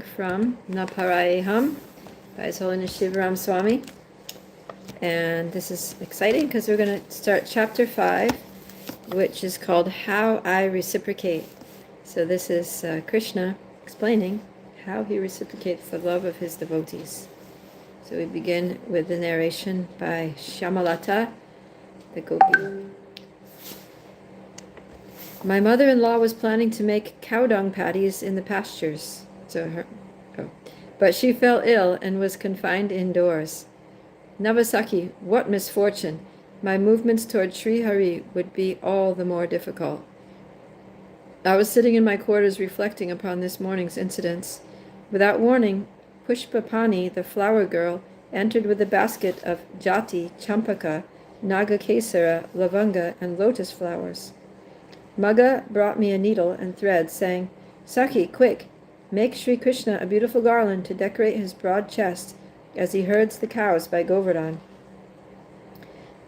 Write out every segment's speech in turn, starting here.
from Naparayam by His Holiness Shivaram Swami. And this is exciting because we're going to start chapter 5, which is called How I Reciprocate. So this is Krishna explaining how he reciprocates the love of his devotees. So we begin with the narration by Shyamalata, the gopi. My mother-in-law was planning to make cow dung patties in the pastures. But she fell ill and was confined indoors. Navasaki, what misfortune! My movements toward Sri Hari would be all the more difficult. I was sitting in my quarters reflecting upon this morning's incidents. Without warning, Pushpapani, the flower girl, entered with a basket of jati, champaka, nagakesara, lavanga, and lotus flowers. Magga brought me a needle and thread, saying, Saki, quick! Make Sri Krishna a beautiful garland to decorate his broad chest as he herds the cows by Govardhan.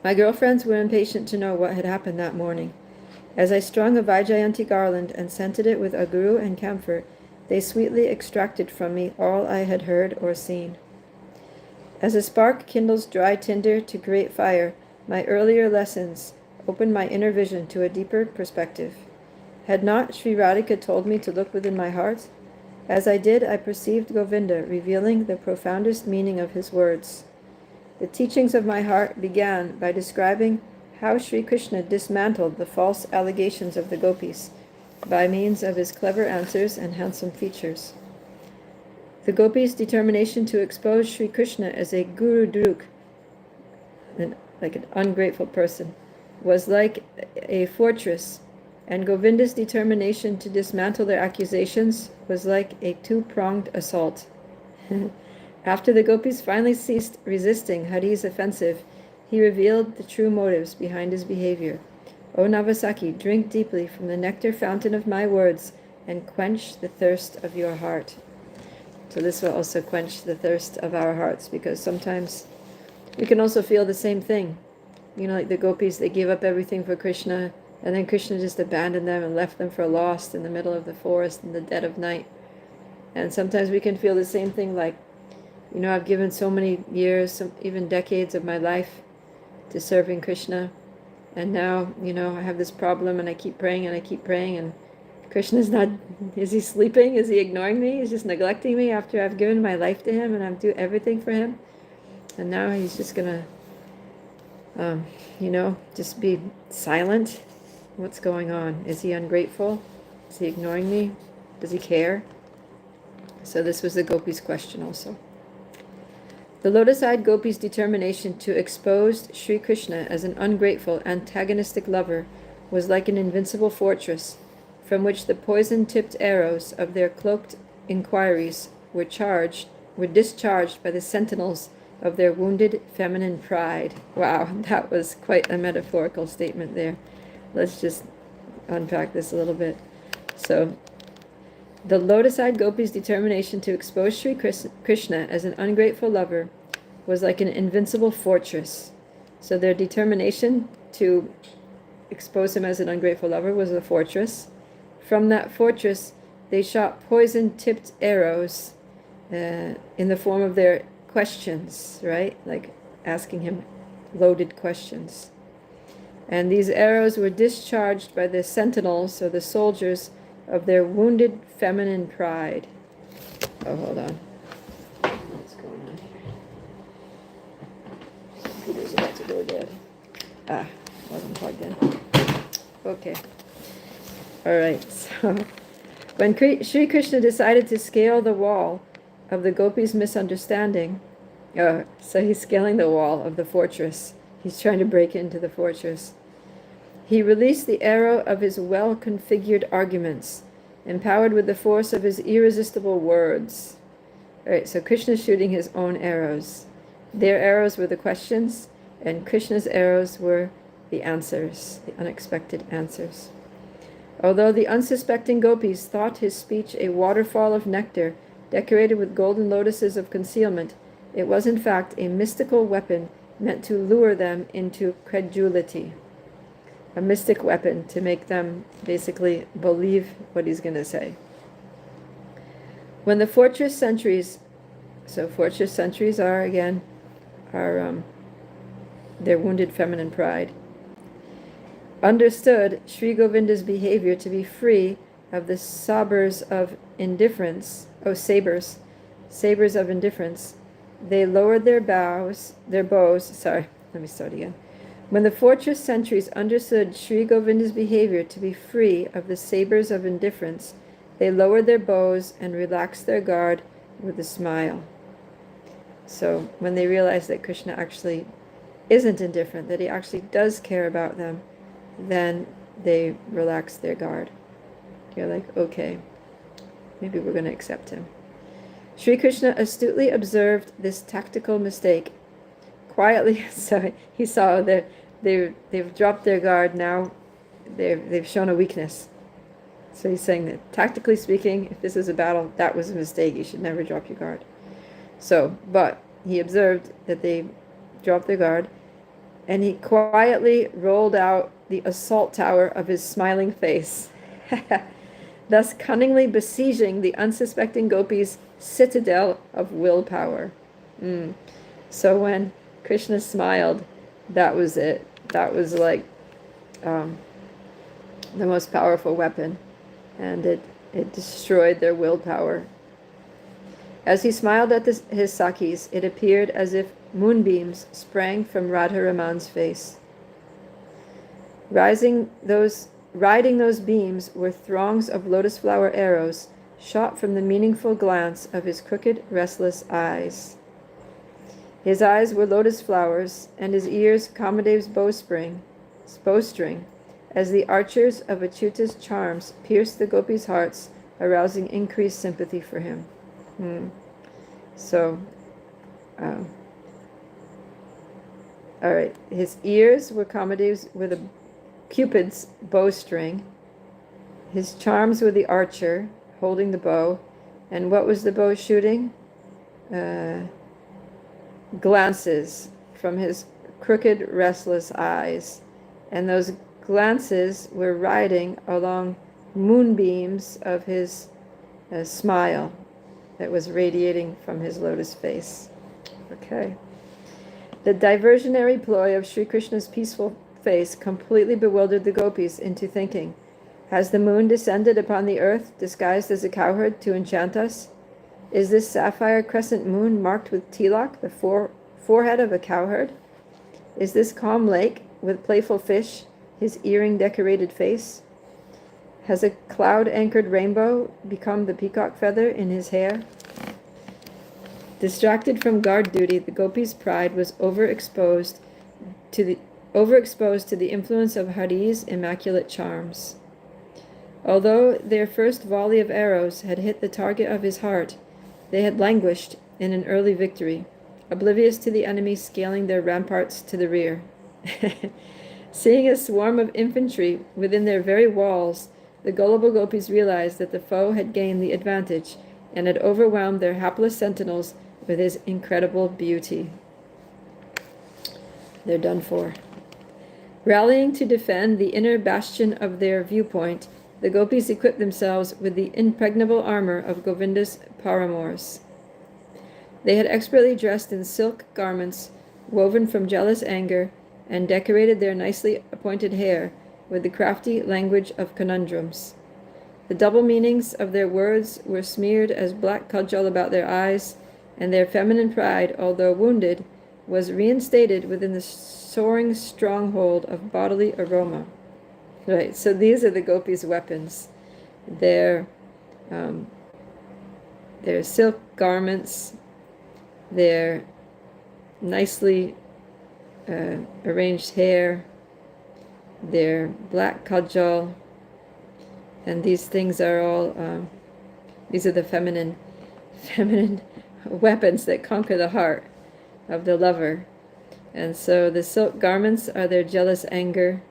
My girlfriends were impatient to know what had happened that morning. As I strung a Vaijayanti garland and scented it with aguru and camphor, they sweetly extracted from me all I had heard or seen. As a spark kindles dry tinder to create fire, my earlier lessons opened my inner vision to a deeper perspective. Had not Sri Radhika told me to look within my heart? As I did, I perceived Govinda revealing the profoundest meaning of his words. The teachings of my heart began by describing how Sri Krishna dismantled the false allegations of the gopis by means of his clever answers and handsome features. The gopis' determination to expose Sri Krishna as a guru druk, like an ungrateful person, was like a fortress, and Govinda's determination to dismantle their accusations was like a two-pronged assault. After the gopis finally ceased resisting Hari's offensive, he revealed the true motives behind his behavior. O Navasaki, drink deeply from the nectar fountain of my words and quench the thirst of your heart. So this will also quench the thirst of our hearts, because sometimes we can also feel the same thing. You know, like the gopis, they gave up everything for Krishna, and then Krishna just abandoned them and left them for lost in the middle of the forest in the dead of night. And sometimes we can feel the same thing, like, you know, I've given so many years, even decades of my life to serving Krishna, and now, you know, I have this problem, and I keep praying and I keep praying, and Krishna's not, is he sleeping? Is he ignoring me? Is he just neglecting me after I've given my life to him and I've do everything for him? And now he's just gonna, you know, just be silent. What's going on? Is he ungrateful? Is he ignoring me? Does he care? So this was the gopis' question also. The lotus-eyed gopis' determination to expose Sri Krishna as an ungrateful, antagonistic lover was like an invincible fortress from which the poison-tipped arrows of their cloaked inquiries were discharged by the sentinels of their wounded feminine pride. Wow, that was quite a metaphorical statement there. Let's just unpack this a little bit. So, the lotus-eyed gopis' determination to expose Sri Krishna as an ungrateful lover was like an invincible fortress. So their determination to expose him as an ungrateful lover was a fortress. From that fortress, they shot poison-tipped arrows in the form of their questions, right? Like asking him loaded questions. And these arrows were discharged by the sentinels, or the soldiers, of their wounded feminine pride. Oh, hold on. What's going on here? Computer's about to go dead. Wasn't plugged in. Okay. All right. So, when Sri Krishna decided to scale the wall of the gopis' misunderstanding, so he's scaling the wall of the fortress. He's trying to break into the fortress. He released the arrow of his well-configured arguments, empowered with the force of his irresistible words. All right, so Krishna's shooting his own arrows. Their arrows were the questions, and Krishna's arrows were the answers, the unexpected answers. Although the unsuspecting gopis thought his speech a waterfall of nectar decorated with golden lotuses of concealment, it was in fact a mystical weapon meant to lure them into credulity. A mystic weapon to make them basically believe what he's going to say. When the fortress sentries, so fortress sentries are again, are their wounded feminine pride, understood Sri Govinda's behavior to be free of the sabers of indifference, sabers of indifference, they lowered their bows, sorry, let me start again. When the fortress sentries understood Sri Govinda's behavior to be free of the sabers of indifference, they lowered their bows and relaxed their guard with a smile. So when they realized that Krishna actually isn't indifferent, that he actually does care about them, then they relax their guard. You're like, okay, maybe we're going to accept him. Sri Krishna astutely observed this tactical mistake. Quietly, so he saw that they've dropped their guard. Now they've shown a weakness. So he's saying that tactically speaking, if this is a battle, that was a mistake. You should never drop your guard. So, but he observed that they dropped their guard, and he quietly rolled out the assault tower of his smiling face, thus cunningly besieging the unsuspecting gopis' citadel of willpower. So when Krishna smiled, that was it. That was like the most powerful weapon, and it destroyed their willpower. As he smiled at his Sakis, it appeared as if moonbeams sprang from Radharaman's face. Riding those beams were throngs of lotus flower arrows shot from the meaningful glance of his crooked, restless eyes. His eyes were lotus flowers, and his ears Kamadev's bowstring, as the archers of Achyuta's charms pierced the gopis' hearts, arousing increased sympathy for him. So, all right, his ears were Kamadev's, with a Cupid's bowstring. His charms were the archer holding the bow, and what was the bow shooting? Glances from his crooked, restless eyes, and those glances were riding along moonbeams of his smile that was radiating from his lotus face. Okay. The diversionary ploy of Sri Krishna's peaceful face completely bewildered the gopis into thinking, has the moon descended upon the earth disguised as a cowherd to enchant us? Is this sapphire crescent moon marked with tilak, the forehead of a cowherd? Is this calm lake with playful fish his earring-decorated face? Has a cloud-anchored rainbow become the peacock feather in his hair? Distracted from guard duty, the gopis' pride was overexposed to the influence of Hari's immaculate charms. Although their first volley of arrows had hit the target of his heart, they had languished in an early victory, oblivious to the enemy scaling their ramparts to the rear. Seeing a swarm of infantry within their very walls, the gullible gopis realized that the foe had gained the advantage and had overwhelmed their hapless sentinels with his incredible beauty. They're done for. Rallying to defend the inner bastion of their viewpoint, the gopis equipped themselves with the impregnable armor of Govinda's paramours. They had expertly dressed in silk garments woven from jealous anger and decorated their nicely appointed hair with the crafty language of conundrums. The double meanings of their words were smeared as black kajal about their eyes, and their feminine pride, although wounded, was reinstated within the soaring stronghold of bodily aroma. Right, so these are the gopis' weapons. Their silk garments, their nicely arranged hair, their black kajal, and these things are all, these are the feminine weapons that conquer the heart of the lover. And so the silk garments are their jealous anger,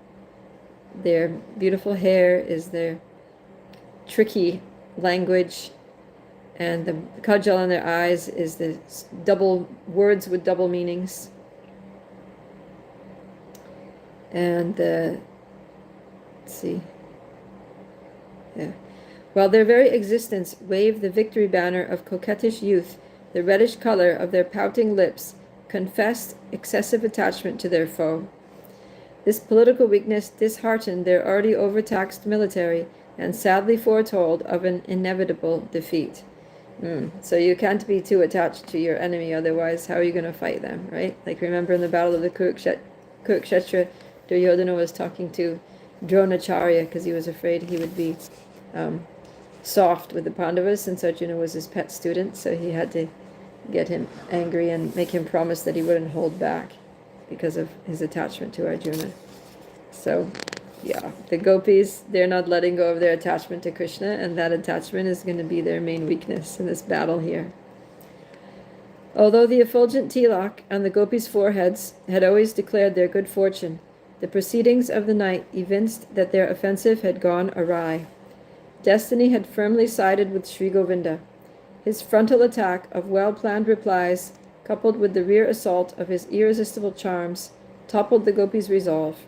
their beautiful hair is their tricky language, and the kajal on their eyes is the double words with double meanings. And let's see. Yeah. While their very existence waved the victory banner of coquettish youth, the reddish color of their pouting lips confessed excessive attachment to their foe. This political weakness disheartened their already overtaxed military and sadly foretold of an inevitable defeat. So you can't be too attached to your enemy, otherwise how are you going to fight them, right? Like remember in the Battle of the Kurukshetra, Duryodhana was talking to Dronacharya because he was afraid he would be soft with the Pandavas, since Arjuna was his pet student, so he had to get him angry and make him promise that he wouldn't hold back because of his attachment to Arjuna. So, yeah, the gopis, they're not letting go of their attachment to Krishna, and that attachment is going to be their main weakness in this battle here. Although the effulgent tilak on the gopis' foreheads had always declared their good fortune, the proceedings of the night evinced that their offensive had gone awry. Destiny had firmly sided with Sri Govinda. His frontal attack of well-planned replies, coupled with the rear assault of his irresistible charms, toppled the gopis' resolve.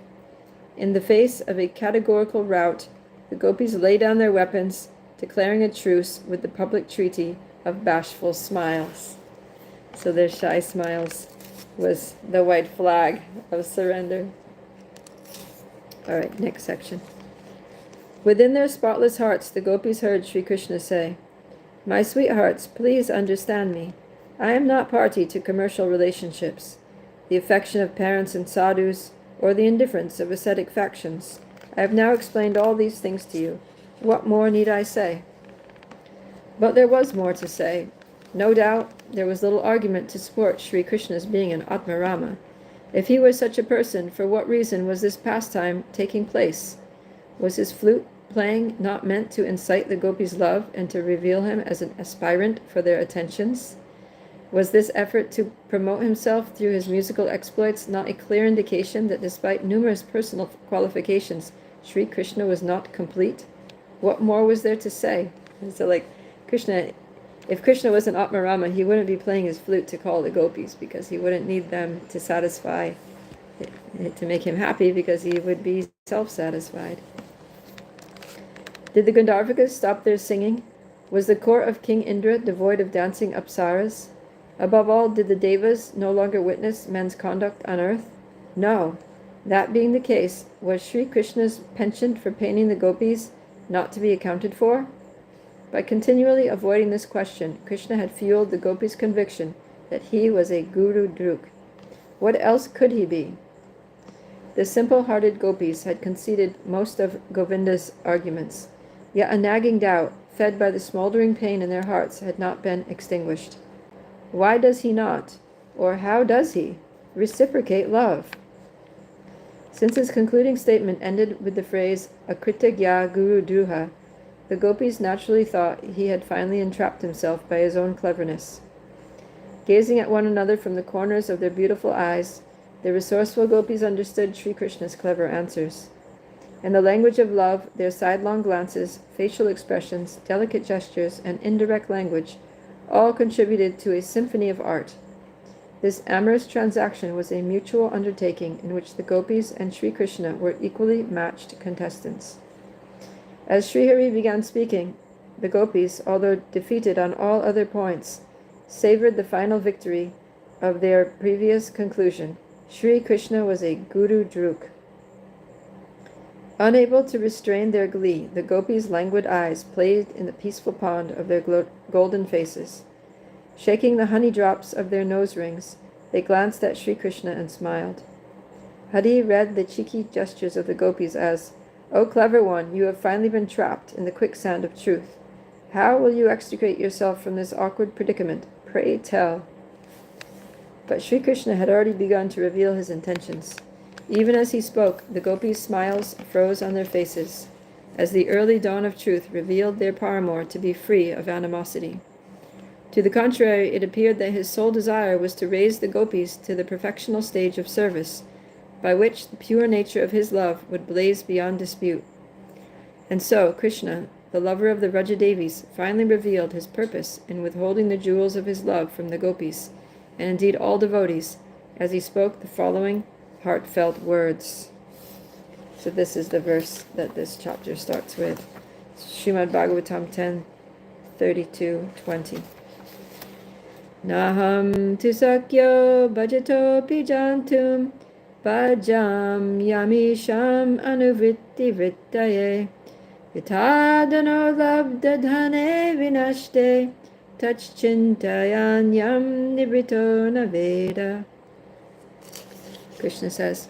In the face of a categorical rout, the gopis lay down their weapons, declaring a truce with the public treaty of bashful smiles. So their shy smiles was the white flag of surrender. All right, next section. Within their spotless hearts, the gopis heard Sri Krishna say, "My sweethearts, please understand me. I am not party to commercial relationships, the affection of parents and sadhus, or the indifference of ascetic factions. I have now explained all these things to you. What more need I say?" But there was more to say. No doubt, there was little argument to support Sri Krishna's being an Atmarama. If he were such a person, for what reason was this pastime taking place? Was his flute playing not meant to incite the gopis' love and to reveal him as an aspirant for their attentions? Was this effort to promote himself through his musical exploits not a clear indication that despite numerous personal qualifications, Sri Krishna was not complete? What more was there to say? And so Krishna, if Krishna was an Atmarama, he wouldn't be playing his flute to call the gopis, because he wouldn't need them to satisfy, to make him happy, because he would be self-satisfied. Did the Gandharvakas stop their singing? Was the court of King Indra devoid of dancing apsaras? Above all, did the devas no longer witness men's conduct on earth? No. That being the case, was Sri Krishna's penchant for painting the gopis not to be accounted for? By continually avoiding this question, Krishna had fueled the gopis' conviction that he was a Guru Druk. What else could he be? The simple-hearted gopis had conceded most of Govinda's arguments, yet a nagging doubt, fed by the smoldering pain in their hearts, had not been extinguished. Why does he not, or how does he, reciprocate love? Since his concluding statement ended with the phrase, Akritagya Guru Druha, the gopis naturally thought he had finally entrapped himself by his own cleverness. Gazing at one another from the corners of their beautiful eyes, the resourceful gopis understood Sri Krishna's clever answers. In the language of love, their sidelong glances, facial expressions, delicate gestures, and indirect language all contributed to a symphony of art. This amorous transaction was a mutual undertaking in which the gopis and Sri Krishna were equally matched contestants. As Srihari began speaking, the gopis, although defeated on all other points, savored the final victory of their previous conclusion. Sri Krishna was a Guru Druk. Unable to restrain their glee, the gopis' languid eyes played in the peaceful pond of their golden faces. Shaking the honey drops of their nose rings, they glanced at Sri Krishna and smiled. Hari read the cheeky gestures of the gopis as, "O clever one, you have finally been trapped in the quicksand of truth. How will you extricate yourself from this awkward predicament? Pray tell." But Sri Krishna had already begun to reveal his intentions. Even as he spoke, the gopis' smiles froze on their faces, as the early dawn of truth revealed their paramour to be free of animosity. To the contrary, it appeared that his sole desire was to raise the gopis to the perfectional stage of service, by which the pure nature of his love would blaze beyond dispute. And so, Krishna, the lover of the Vrajadevis, finally revealed his purpose in withholding the jewels of his love from the gopis, and indeed all devotees, as he spoke the following heartfelt words. So this is the verse that this chapter starts with. Srimad Bhagavatam 10:32-20. Naham tu sakyo bhajato pijantum bhajam yamisham anuvritti vrittaye yatadano labdadhane vinashte tachchintayanyam nibrito naveda. Krishna says,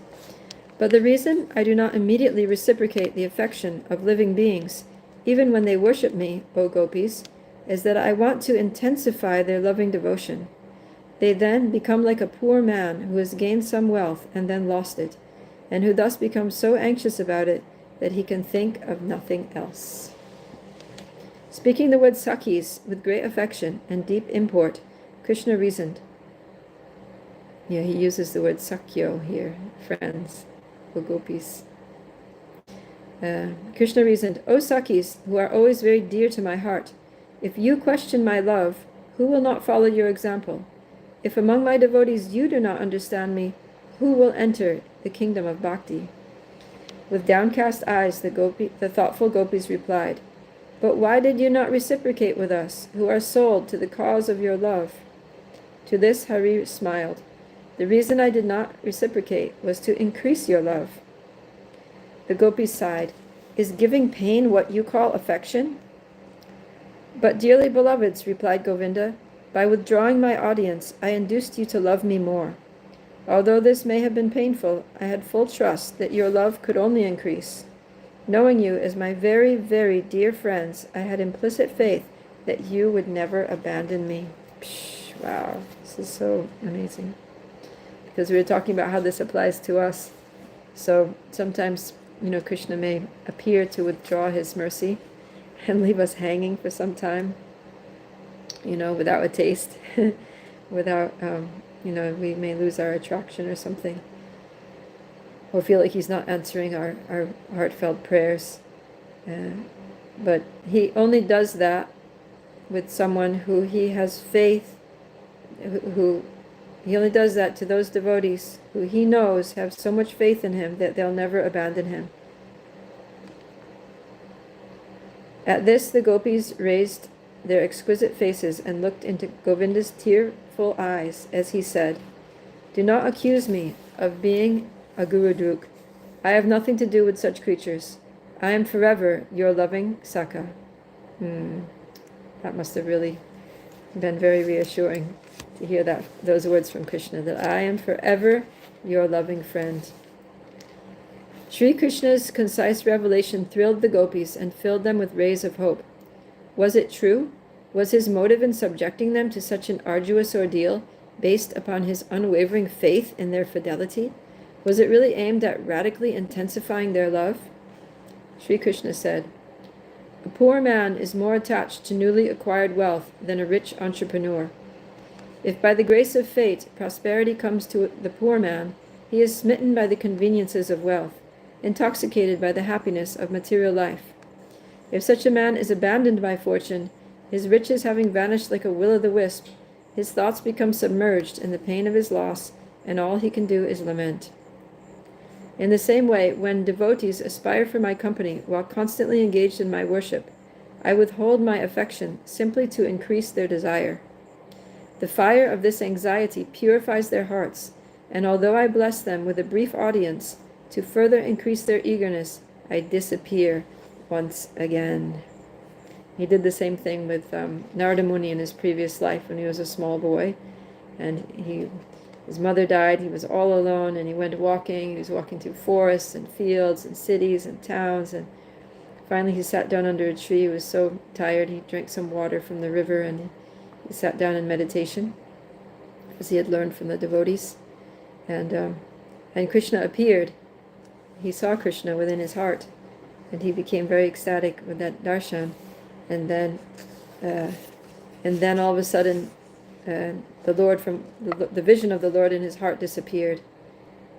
but the reason I do not immediately reciprocate the affection of living beings, even when they worship me, O gopis, is that I want to intensify their loving devotion. They then become like a poor man who has gained some wealth and then lost it, and who thus becomes so anxious about it that he can think of nothing else. Speaking the word Sakhis with great affection and deep import, Krishna reasoned. Yeah, he uses the word Sakyo here, friends, O gopis. Krishna reasoned, O Sakhis, who are always very dear to my heart, if you question my love, who will not follow your example? If among my devotees you do not understand me, who will enter the kingdom of bhakti? With downcast eyes, the thoughtful gopis replied, but why did you not reciprocate with us, who are sold to the cause of your love? To this Hari smiled. The reason I did not reciprocate was to increase your love. The gopis sighed. Is giving pain what you call affection? But dearly beloveds, replied Govinda, by withdrawing my audience, I induced you to love me more. Although this may have been painful, I had full trust that your love could only increase. Knowing you as my very, very dear friends, I had implicit faith that you would never abandon me. Psh, wow, this is so amazing. Because we were talking about how this applies to us. So sometimes, Krishna may appear to withdraw his mercy and leave us hanging for some time, without a taste, without, we may lose our attraction or something, or feel like he's not answering our heartfelt prayers. But he only does that with someone who he has faith, who he only does that to those devotees who he knows have so much faith in him that they'll never abandon him. At this, the gopis raised their exquisite faces and looked into Govinda's tearful eyes as he said, do not accuse me of being a gurudruk. I have nothing to do with such creatures. I am forever your loving Sakha. That must have really been very reassuring to hear those words from Krishna, that I am forever your loving friend. Sri Krishna's concise revelation thrilled the gopis and filled them with rays of hope. Was it true? Was his motive in subjecting them to such an arduous ordeal based upon his unwavering faith in their fidelity? Was it really aimed at radically intensifying their love? Sri Krishna said, a poor man is more attached to newly acquired wealth than a rich entrepreneur. If by the grace of fate prosperity comes to the poor man, he is smitten by the conveniences of wealth, intoxicated by the happiness of material life. If such a man is abandoned by fortune, his riches having vanished like a will-o'-the-wisp, his thoughts become submerged in the pain of his loss, and all he can do is lament. In the same way, when devotees aspire for my company while constantly engaged in my worship, I withhold my affection simply to increase their desire. The fire of this anxiety purifies their hearts, and although I bless them with a brief audience, to further increase their eagerness, I disappear once again. He did the same thing with Narada Muni in his previous life when he was a small boy, and his mother died. He was all alone, and he went walking. He was walking through forests and fields and cities and towns, and finally he sat down under a tree. He was so tired, he drank some water from the river, and he sat down in meditation, as he had learned from the devotees. And Krishna appeared. He saw Krishna within his heart, and he became very ecstatic with that darshan. And then all of a sudden, the Lord the vision of the Lord in his heart disappeared,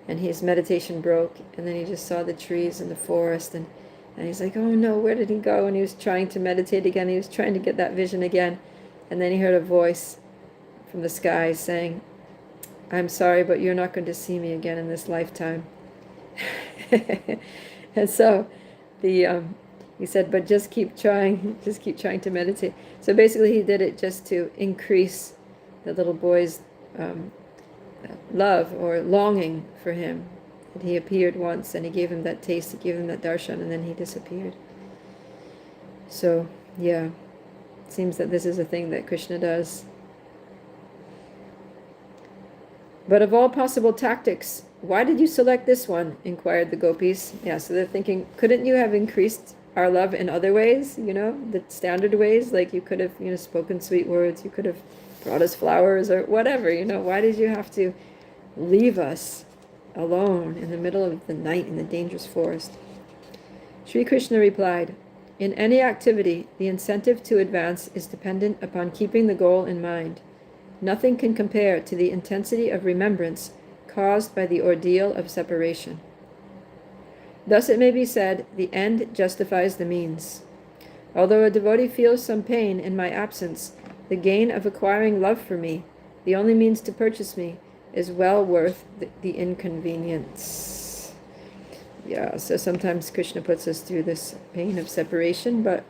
and his meditation broke. And then he just saw the trees and the forest, and he's like, oh no, where did he go? And he was trying to meditate again. He was trying to get that vision again, and then he heard a voice from the sky saying, I'm sorry, but you're not going to see me again in this lifetime. And so He said, but just keep trying, just keep trying to meditate. So basically, he did it just to increase the little boy's love or longing for him. And he appeared once, and he gave him that taste, he gave him that darshan, and then he disappeared. So, yeah, it seems that this is a thing that Krishna does. But of all possible tactics, why did you select this one? Inquired the gopis. Yeah, so they're thinking, couldn't you have increased our love in other ways, the standard ways? Like you could have, spoken sweet words, you could have brought us flowers or whatever, why did you have to leave us alone in the middle of the night in the dangerous forest? Sri Krishna replied, in any activity, the incentive to advance is dependent upon keeping the goal in mind. Nothing can compare to the intensity of remembrance caused by the ordeal of separation. Thus it may be said, the end justifies the means. Although a devotee feels some pain in my absence, the gain of acquiring love for me, the only means to purchase me, is well worth the inconvenience. Yeah, so sometimes Krishna puts us through this pain of separation, but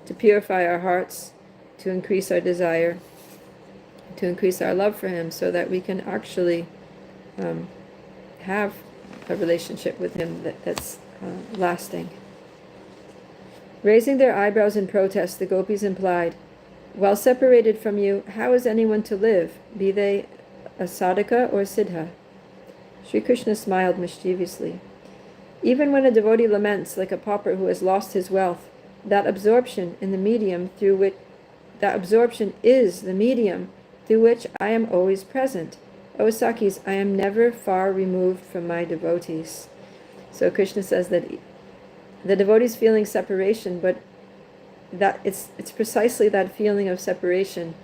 to purify our hearts, to increase our desire, to increase our love for him, so that we can actually have a relationship with him that's lasting. Raising their eyebrows in protest, the gopis implied, while separated from you, how is anyone to live, be they a sadhaka or siddha? Sri Krishna smiled mischievously. Even when a devotee laments like a pauper who has lost his wealth, that absorption is the medium through which I am always present. O Sakis, I am never far removed from my devotees. So Krishna says that the devotees feeling separation, but that it's precisely that feeling of separation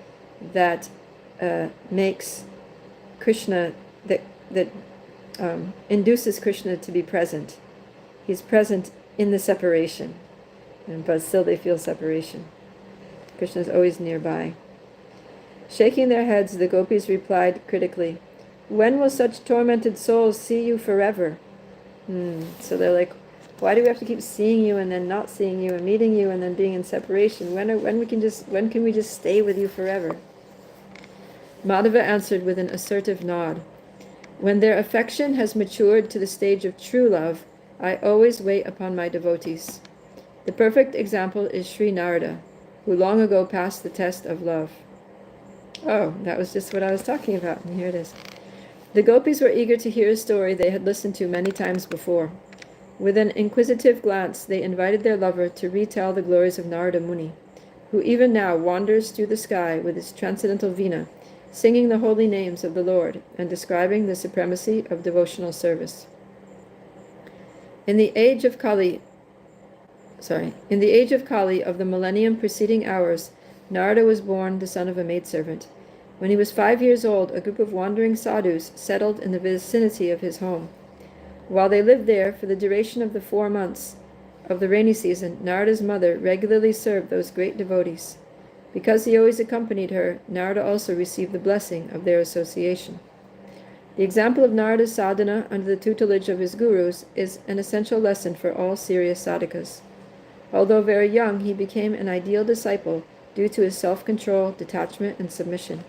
that makes Krishna, that induces Krishna to be present. He's present in the separation, but still they feel separation. Krishna is always nearby. Shaking their heads, the gopis replied critically, when will such tormented souls see you forever? So they're like, why do we have to keep seeing you and then not seeing you and meeting you and then being in separation? When can we just stay with you forever? Madhava answered with an assertive nod. When their affection has matured to the stage of true love, I always wait upon my devotees. The perfect example is Sri Narada, who long ago passed the test of love. Oh, that was just what I was talking about, and here it is. The gopis were eager to hear a story they had listened to many times before. With an inquisitive glance, they invited their lover to retell the glories of Narada Muni, who even now wanders through the sky with his transcendental Veena, singing the holy names of the Lord and describing the supremacy of devotional service. In the age of Kali of the millennium preceding ours, Narada was born the son of a maidservant. When he was 5 years old, a group of wandering sadhus settled in the vicinity of his home. While they lived there for the duration of the 4 months of the rainy season, Narada's mother regularly served those great devotees. Because he always accompanied her, Narada also received the blessing of their association. The example of Narada's sadhana under the tutelage of his gurus is an essential lesson for all serious sadhakas. Although very young, he became an ideal disciple due to his self-control, detachment, and submission.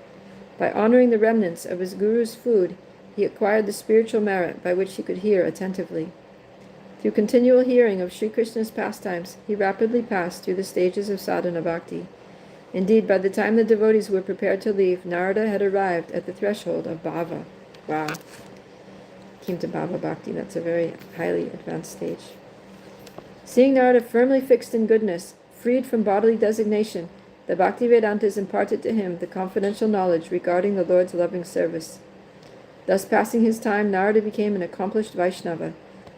By honoring the remnants of his guru's food, he acquired the spiritual merit by which he could hear attentively. Through continual hearing of Sri Krishna's pastimes, he rapidly passed through the stages of sadhana bhakti. Indeed, by the time the devotees were prepared to leave, Narada had arrived at the threshold of bhava. Wow. Came to bhava bhakti. That's a very highly advanced stage. Seeing Narada firmly fixed in goodness, freed from bodily designation, the Bhaktivedantas imparted to him the confidential knowledge regarding the Lord's loving service. Thus passing his time, Narada became an accomplished Vaishnava,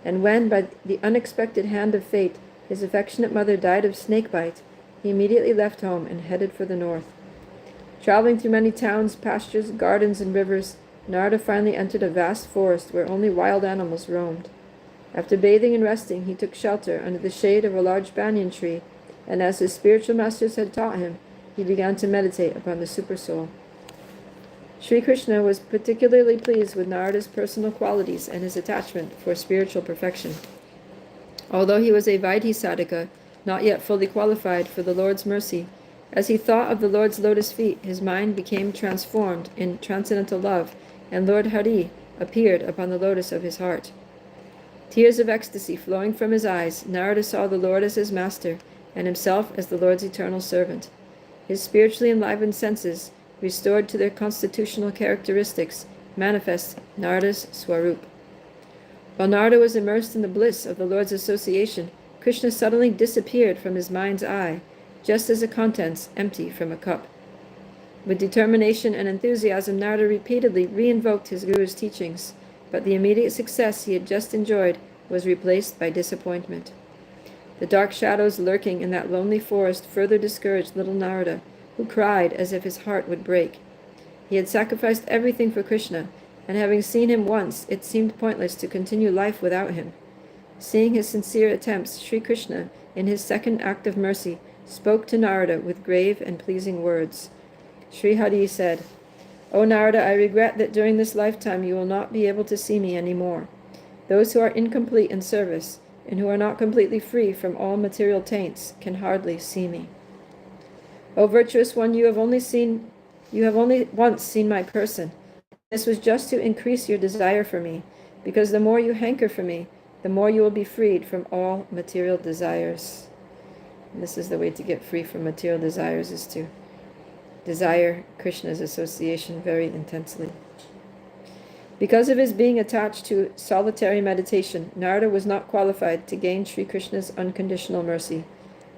and when, by the unexpected hand of fate, his affectionate mother died of snakebite, he immediately left home and headed for the north. Traveling through many towns, pastures, gardens, and rivers, Narada finally entered a vast forest where only wild animals roamed. After bathing and resting, he took shelter under the shade of a large banyan tree, and as his spiritual masters had taught him, he began to meditate upon the Supersoul. Sri Krishna was particularly pleased with Narada's personal qualities and his attachment for spiritual perfection. Although he was a Vaidhi sadhaka, not yet fully qualified for the Lord's mercy. As he thought of the Lord's lotus feet, his mind became transformed in transcendental love, and Lord Hari appeared upon the lotus of his heart. Tears of ecstasy flowing from his eyes, Narada saw the Lord as his master, and himself as the Lord's eternal servant. His spiritually enlivened senses, restored to their constitutional characteristics, manifest Narada's Swarup. While Narada was immersed in the bliss of the Lord's association, Krishna suddenly disappeared from his mind's eye, just as the contents empty from a cup. With determination and enthusiasm, Narada repeatedly re-invoked his guru's teachings, but the immediate success he had just enjoyed was replaced by disappointment. The dark shadows lurking in that lonely forest further discouraged little Narada, who cried as if his heart would break. He had sacrificed everything for Krishna, and having seen him once, it seemed pointless to continue life without him. Seeing his sincere attempts, Sri Krishna, in his second act of mercy, spoke to Narada with grave and pleasing words. Sri Hari said, "O Narada, I regret that during this lifetime you will not be able to see me any more. Those who are incomplete in service, and who are not completely free from all material taints, can hardly see me. O virtuous one, you have only once seen my person. This was just to increase your desire for me, because the more you hanker for me, the more you will be freed from all material desires." And this is the way to get free from material desires, is to desire Krishna's association very intensely. Because of his being attached to solitary meditation, Narada was not qualified to gain Sri Krishna's unconditional mercy.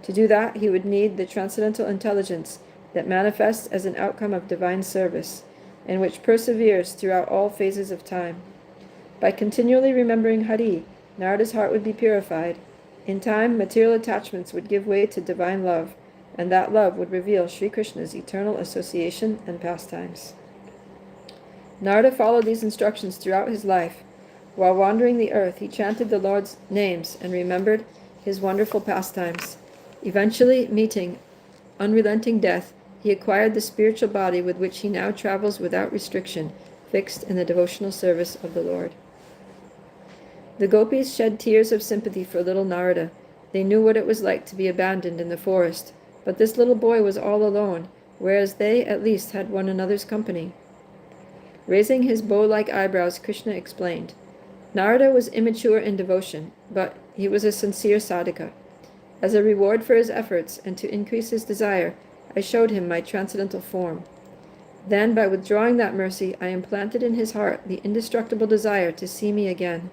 To do that, he would need the transcendental intelligence that manifests as an outcome of divine service, and which perseveres throughout all phases of time. By continually remembering Hari, Narada's heart would be purified. In time, material attachments would give way to divine love, and that love would reveal Sri Krishna's eternal association and pastimes. Narada followed these instructions throughout his life. While wandering the earth, he chanted the Lord's names and remembered his wonderful pastimes. Eventually, meeting unrelenting death, he acquired the spiritual body with which he now travels without restriction, fixed in the devotional service of the Lord. The gopis shed tears of sympathy for little Narada. They knew what it was like to be abandoned in the forest, but this little boy was all alone, whereas they at least had one another's company. Raising his bow-like eyebrows, Krishna explained, "Narada was immature in devotion, but he was a sincere sadhaka. As a reward for his efforts and to increase his desire, I showed him my transcendental form. Then, by withdrawing that mercy, I implanted in his heart the indestructible desire to see me again.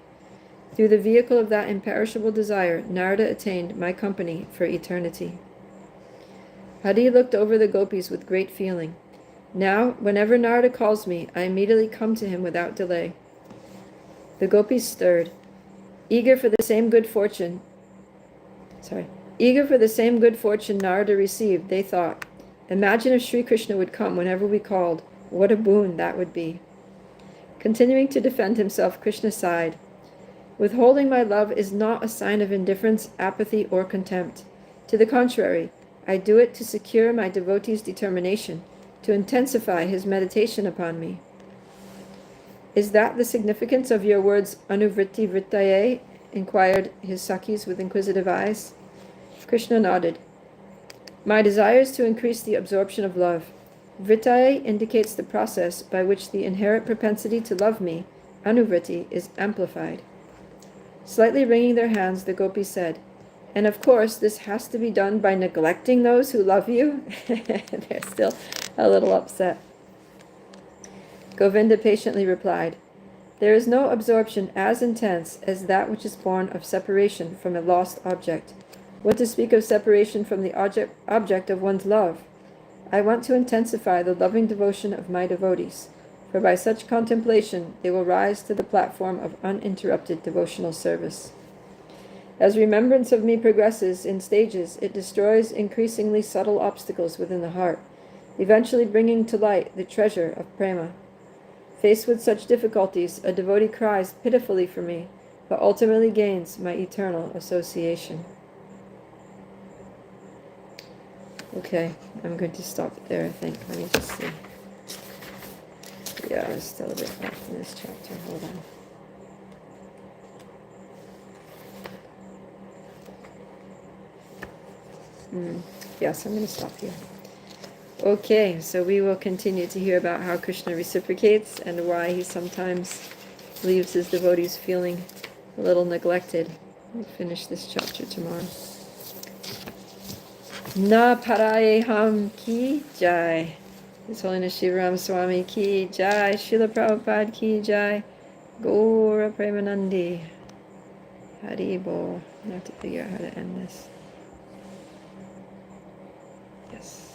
Through the vehicle of that imperishable desire, Narada attained my company for eternity." Hari looked over the gopis with great feeling. "Now, whenever Narada calls me, I immediately come to him without delay." The gopis stirred. Eager for the same good fortune Narada received, they thought, "Imagine if Sri Krishna would come whenever we called. What a boon that would be." Continuing to defend himself, Krishna sighed. "Withholding my love is not a sign of indifference, apathy, or contempt. To the contrary, I do it to secure my devotee's determination, to intensify his meditation upon me." "Is that the significance of your words, anuvritti vrittaye?" inquired his Sakhis with inquisitive eyes. Krishna nodded. "My desire is to increase the absorption of love. Vrittaye indicates the process by which the inherent propensity to love me, anuvritti, is amplified." Slightly wringing their hands, the gopis said, "And of course, this has to be done by neglecting those who love you?" They're still a little upset. Govinda patiently replied, "There is no absorption as intense as that which is born of separation from a lost object. What to speak of separation from the object of one's love? I want to intensify the loving devotion of my devotees, for by such contemplation they will rise to the platform of uninterrupted devotional service. As remembrance of me progresses in stages, it destroys increasingly subtle obstacles within the heart, eventually bringing to light the treasure of prema. Faced with such difficulties, a devotee cries pitifully for me, but ultimately gains my eternal association." Okay, I'm going to stop there, I think. Let me just see. Yeah, there's still a bit left in this chapter. Hold on. Yes, I'm going to stop here. Okay, so we will continue to hear about how Krishna reciprocates and why he sometimes leaves his devotees feeling a little neglected. We'll finish this chapter tomorrow. Na Parayeham ki jai. His Holiness Shiva Ram Swami ki jai. Srila Prabhupada ki jai. Gaura Premanandi. Hari Bol. I have to figure out how to end this. Yes.